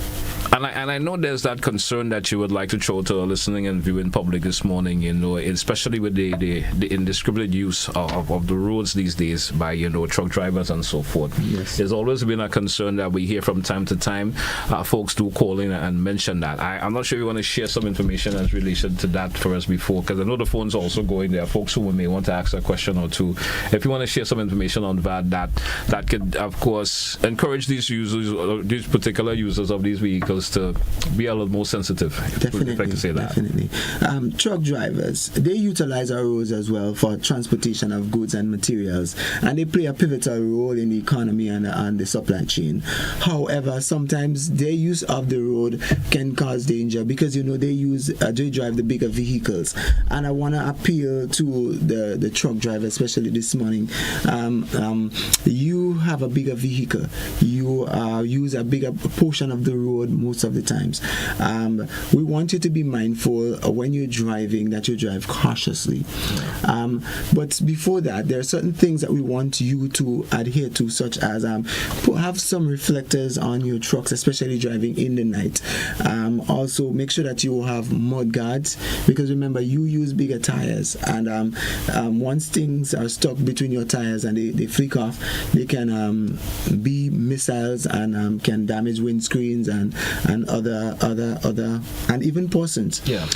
And I know there's that concern that you would like to throw to our listening and viewing public this morning, especially with the indiscriminate use of the roads these days by, truck drivers and so forth. Yes. There's always been a concern that we hear from time to time. Folks do call in and mention that. I'm not sure you want to share some information in relation to that for us before, because I know the phone's also going there. Folks who may want to ask a question or two. If you want to share some information on that could, of course, encourage these users, these particular users of these vehicles to be a little more sensitive. Definitely, if I can say that. Definitely. Truck drivers, they utilize our roads as well for transportation of goods and materials, and they play a pivotal role in the economy and the supply chain. However, sometimes their use of the road can cause danger because they drive the bigger vehicles. And I want to appeal to the truck driver, especially this morning. You have a bigger vehicle. You use a bigger portion of the road most of the times. We want you to be mindful when you're driving that you drive cautiously. But before that, there are certain things that we want you to adhere to, such as have some reflectors on your trucks, especially driving in the night. Also, make sure that you have mud guards, because remember, you use bigger tires, and once things are stuck between your tires and they flick off, they can be missiles and can damage windscreens and other and even persons. Yeah.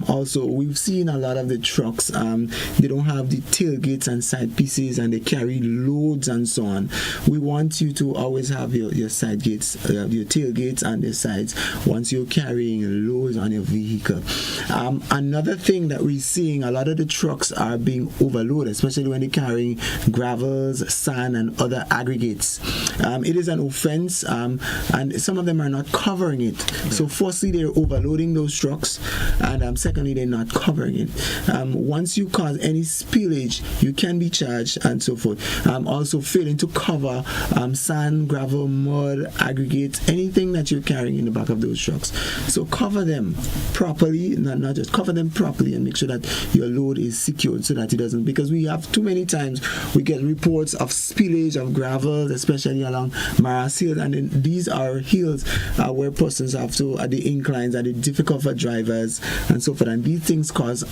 Also, we've seen a lot of the trucks, they don't have the tailgates and side pieces, and they carry loads and so on. We want you to always have your side gates, your tailgates and the sides once you're carrying loads on your vehicle. Another thing that we're seeing, a lot of the trucks are being overloaded, especially when they're carrying gravels, sand and other aggregates. It is an offense, and some of them are not covering it. So firstly, they're overloading those trucks, and secondly, they're not covering it. Once you cause any spillage, you can be charged and so forth. Also, failing to cover sand, gravel, mud, aggregates, anything that you're carrying in the back of those trucks. So cover them properly, not just cover them properly, and make sure that your load is secured so that it doesn't, because we have too many times we get reports of spillage of gravel, especially along Maras Hill, and these are hills where persons have to, at the inclines, and it's difficult for drivers and so forth, and these things cause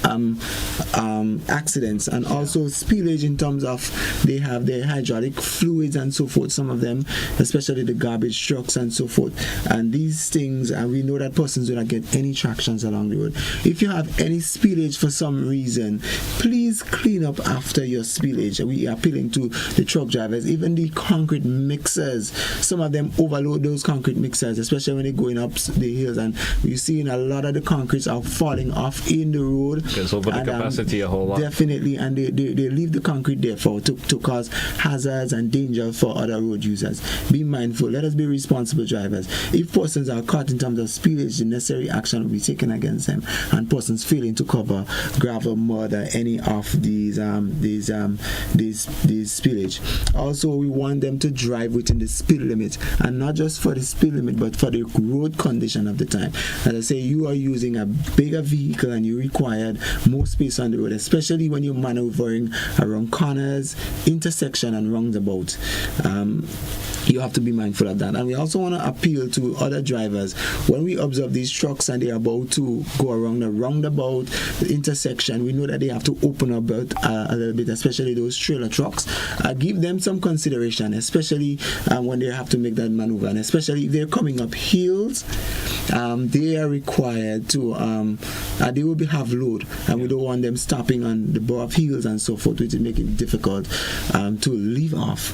accidents, and also spillage in terms of they have their hydraulic fluids and so forth, some of them, especially the garbage trucks and so forth, and these things, and we know that persons will not get any tractions along the road. If you have any spillage for some reason, please clean up after your spillage. We are appealing to the truck drivers, even the concrete mixers. Some of them overload those concrete mixers, especially when they're going up the hills, and you're seeing a lot of the concretes are falling off in the road. Because over the capacity a whole lot. Definitely, and they leave the concrete there to cause hazards and danger for other road users. Be mindful. Let us be responsible drivers. If persons are caught in terms of spillage, the necessary action will be taken against them, and persons failing to cover gravel, mud, or any of these spillage. Also, we want them to drive within the speed limit, and not just for the speed limit, but for the road condition of the time. As I say, you are using a bigger vehicle and you require more space on the road, especially when you're maneuvering around corners, intersection, and roundabout. You have to be mindful of that. And we also want to appeal to other drivers when we observe these trucks and they're about to go around a roundabout, the intersection. We know that they have to open up a little bit, especially those trailer trucks. Give them some consideration, especially when they have to make that maneuver, and especially if they're coming up hills. They are required to they will have load, and we don't want them stopping on the bar of hills and so forth, which will make it difficult to leave off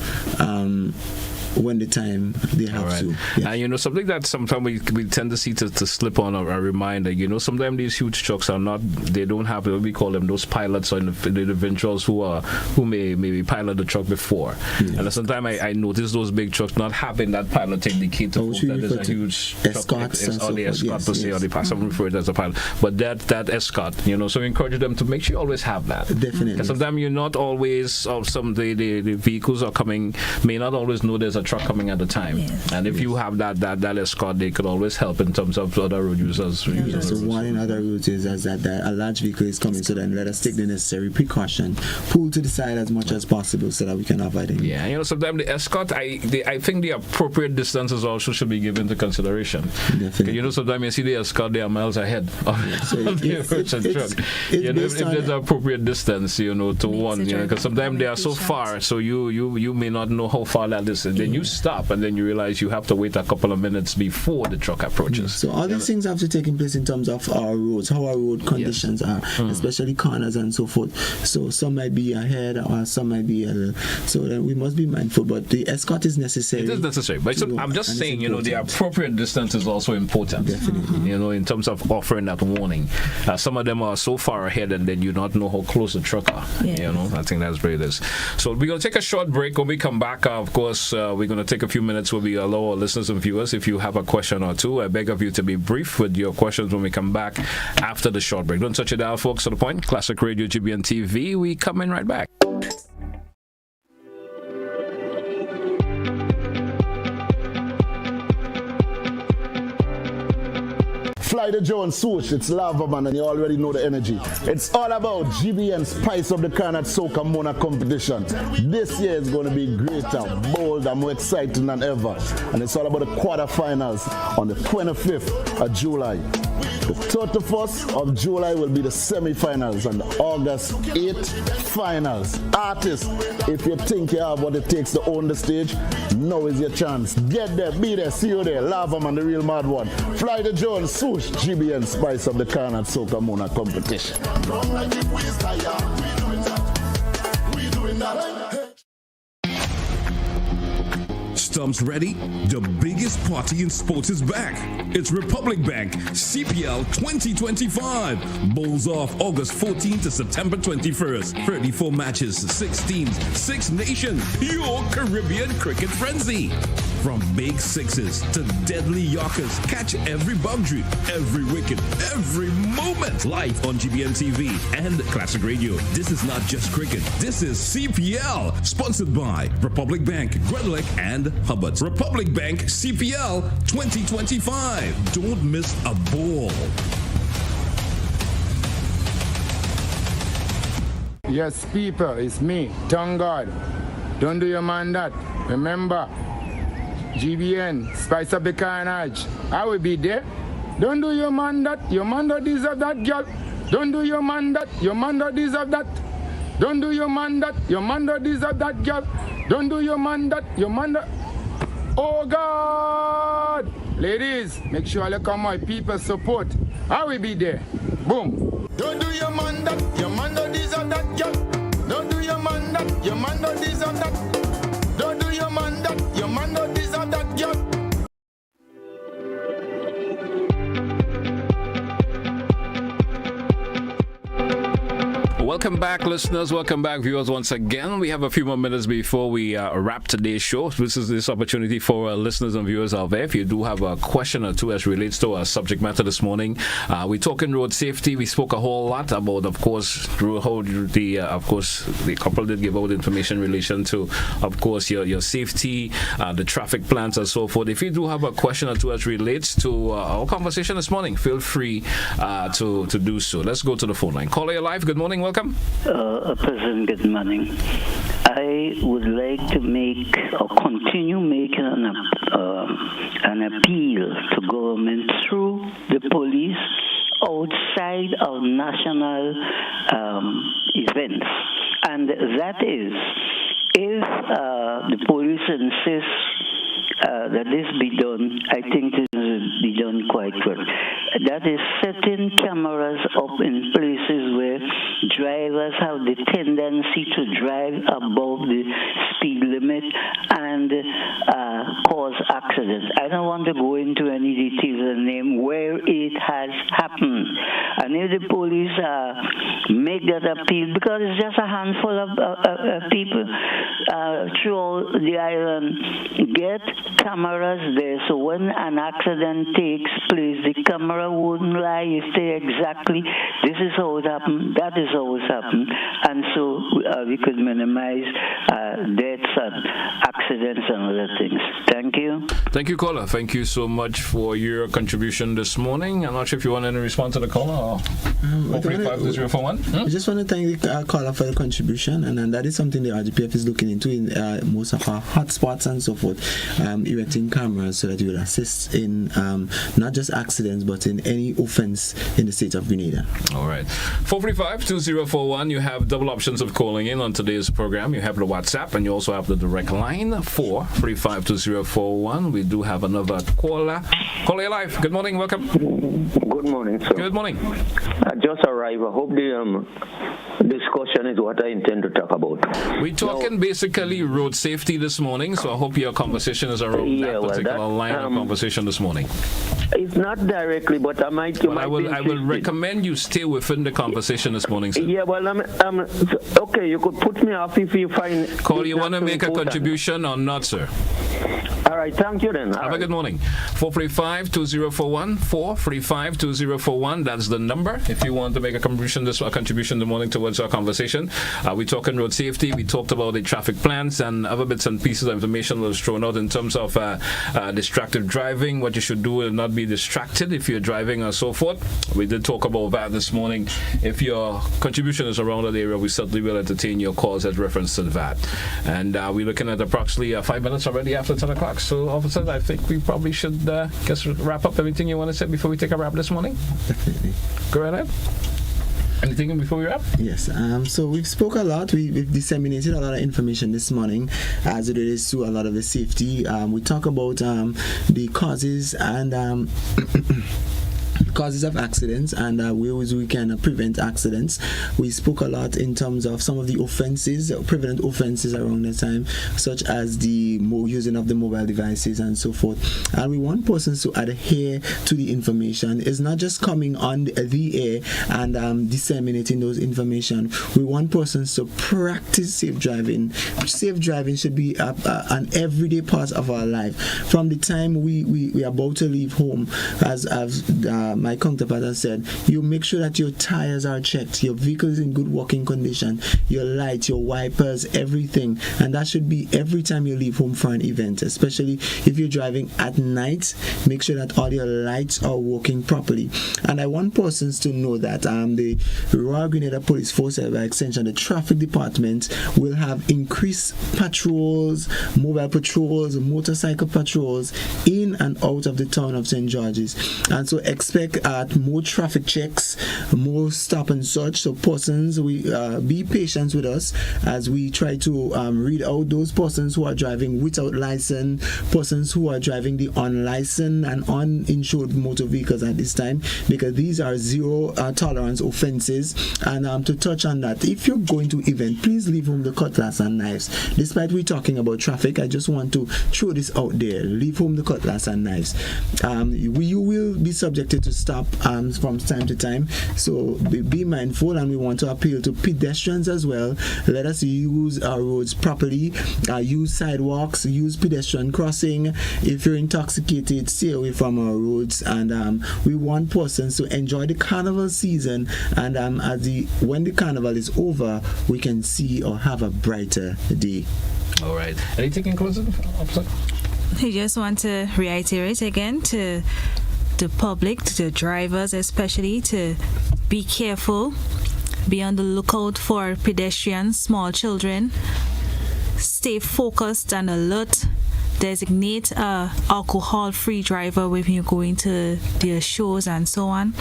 when the time they have to. Yeah. And you know, something that sometimes we tend to see to slip on a reminder, you know, sometimes these huge trucks are not, they don't have what we call them, those pilots or the individuals who may maybe pilot the truck before. Yes. And sometimes I notice those big trucks not having that pilot indicator that there's a huge escorts truck, or the escort per se, or the some refer to as a pilot. But that escort, you know, so we encourage them to make sure you always have that. Definitely. Because sometimes you're not always, or the vehicles are coming, may not always know there's a truck coming at the time. Yes. And if you have that escort, they could always help in terms of other road users. So one in other road users that a large vehicle is coming, so then let us take the necessary precaution, pull to the side as much as possible so that we can avoid it. Yeah, you know, sometimes the escort, I think the appropriate distances also should be given into consideration. Definitely. You know, sometimes you see the escort, they are miles ahead of the approaching truck. You know, if there's an appropriate distance, you know, to one, you know, because sometimes they are so far, so you may not know how far that is. Then you stop, and then you realize you have to wait a couple of minutes before the truck approaches. So all these things have to take in place in terms of our roads, how our road conditions are, especially corners and so forth. So some might be ahead, or some might be so then we must be mindful. But the escort is necessary. It is necessary, but I'm just saying, you know, the appropriate distance is also important. Definitely. You know, in terms of offering that warning. Some of them are so far ahead, and then you not know how close the truck are. Yes. You know, I think that's very this. So we're going to take a short break. When we come back, of course, we're going to take a few minutes where we allow our listeners and viewers, if you have a question or two, I beg of you to be brief with your questions when we come back after the short break. Don't touch it dial, folks. To the point. Classic Radio, GBN TV. We coming right back. Fly the Jones swoosh, it's Lava Man, and you already know the energy. It's all about GBN Spice of the Carnage Soca Mona competition. This year is going to be greater, bolder, more exciting than ever. And it's all about the quarterfinals on the 25th of July. The 31st of July will be the semi-finals, and the August 8th finals. Artists, if you think you have what it takes to own the stage, now is your chance. Get there, be there, see you there. Lava Man, the real mad one. Fly the Jones, swoosh, GBN Spice of the Carnage Soca Mona competition. Stumps ready? The biggest party in sports is back. It's Republic Bank CPL 2025. Bowls off August 14th to September 21st. 34 matches, 6 teams, 6 nations. Your Caribbean cricket frenzy. From big sixes to deadly yorkers, catch every boundary, every wicket, every moment. Live on GBN TV and Classic Radio. This is not just cricket. This is CPL. Sponsored by Republic Bank, Glen, and Hubbard. Republic Bank CPL 2025. Don't miss a ball. Yes, people, it's me, Tongue God. Don't do your man that. Remember, GBN, Spice Up the Carnage. I will be there. Don't do your man that. Your man don't deserve that, girl. Don't do your man that. Your man don't deserve that. Don't do your man that. Your man don't deserve that, girl. Don't do your man that. Your man that. Oh, God. Ladies, make sure you come my people support. I will be there. Boom. Don't do your man that. Your man don't deserve that, girl. Don't do your man that. Your man don't deserve that. Don't do your Welcome back, listeners. Welcome back, viewers. Once again, we have a few more minutes before we wrap today's show. This is this opportunity for listeners and viewers out there. If you do have a question or two as relates to our subject matter this morning, we're talking road safety. We spoke a whole lot about, of course, the couple did give out information in relation to, of course, your safety, the traffic plans, and so forth. If you do have a question or two as relates to our conversation this morning, feel free to do so. Let's go to the phone line. Caller, you're live. Good morning. Welcome. President, good morning. I would like to continue making an appeal to government through the police outside of national events. And that is, if the police insists that this be done, I think it will be done quite well. That is setting cameras up in places where drivers have the tendency to drive above the speed limit and cause accidents. I don't want to go into any details and name where it has happened. And if the police make that appeal, because it's just a handful of people throughout the island, get cameras there, so when an accident takes place, the camera wouldn't lie. You say exactly, this is how it happened, that is how it happened, and so we could minimize deaths and accidents and other things. Thank you. Thank you, caller. Thank you so much for your contribution this morning. I'm not sure if you want to respond to the caller or 435-2041. I just want to thank the caller for the contribution, and that is something the RGPF is looking into in most of our hotspots and so forth, erecting cameras so that you will assist in not just accidents but in any offense in the state of Grenada. All right. 435-2041. You have double options of calling in on today's program. You have the WhatsApp and you also have the direct line 435-2041. We do have another caller. Caller live. Good morning. Welcome. Good morning, sir. Good morning. I just arrived. I hope the discussion is what I intend to talk about. We're talking basically road safety this morning, so I hope your conversation is around that particular line of conversation this morning. It's not directly, but I might. I will recommend you stay within the conversation this morning, sir. Yeah, well, okay. You could put me off if you find. Call, you want to make a contribution or not, sir? All right, thank you then. Have a good morning. 435-2041, 435-2041. That's the number if you want to make a contribution this morning towards our conversation. We're talking road safety. We talked about the traffic plans and other bits and pieces of information that was thrown out in terms of distracted driving, what you should do and not be distracted if you're driving and so forth. We did talk about that this morning. If your contribution is around that area, we certainly will entertain your calls as reference to that. And we're looking at approximately 5 minutes already after 10 o'clock. So, officers, I think we probably should wrap up everything you want to say before we take a wrap this morning. Definitely. Go right ahead. Anything before we wrap? Yes. So we've spoke a lot. We've disseminated a lot of information this morning as it relates to a lot of the safety. We talk about the causes and causes of accidents and ways we can prevent accidents. We spoke a lot in terms of some of the offenses, prevalent offenses around that time, such as the using of the mobile devices and so forth. And we want persons to adhere to the information. It's not just coming on the air and disseminating those information. We want persons to practice safe driving. Safe driving should be an everyday part of our life. From the time we are about to leave home, as my counterpart has said, you make sure that your tires are checked, your vehicle is in good working condition, your lights, your wipers, everything. And that should be every time you leave home for an event, especially if you're driving at night. Make sure that all your lights are working properly. And I want persons to know that the Royal Grenada Police Force, by extension the traffic department, will have increased patrols, mobile patrols, motorcycle patrols in in and out of the town of St. George's. And so expect more traffic checks, more stop and search. So persons, we be patient with us as we try to read out those persons who are driving without license, persons who are driving the unlicensed and uninsured motor vehicles at this time, because these are zero tolerance offenses. And to touch on that, if you're going to event, please leave home the cutlass and knives. Despite we talking about traffic, I just want to throw this out there. Leave home the cutlass and knives. You will be subjected to stop from time to time, so be mindful, and we want to appeal to pedestrians as well. Let us use our roads properly, use sidewalks, use pedestrian crossing. If you're intoxicated, stay away from our roads, and we want persons to enjoy the carnival season, and when the carnival is over, we can see or have a brighter day. All right. Anything in closing, officer? I just want to reiterate again to the public, to the drivers especially, to be careful, be on the lookout for pedestrians, small children, stay focused and alert, designate a alcohol-free driver when you're going to their shows and so on,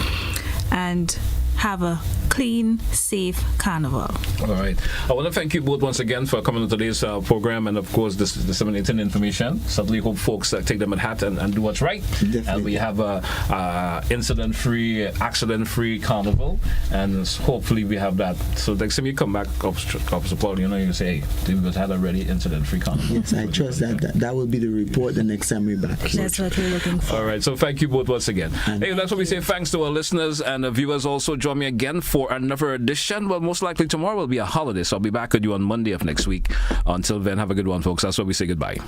and have a clean, safe carnival. All right. I want to thank you both once again for coming to today's program and, of course, disseminating information. Certainly hope folks take them at heart and do what's right. Definitely. And we have a incident-free, accident-free carnival, and hopefully we have that. So next time you come back, Officer Paul, you say, hey, we've had a ready incident-free carnival. Yes, I trust that will be the report the next time we're back. That's what we're looking for. All right. So thank you both once again. Hey, that's what we say. Thanks to our listeners and viewers. Also, join me again for another edition. Well, most likely tomorrow will be a holiday, so I'll be back with you on Monday of next week. Until then, have a good one, folks. That's why we say goodbye.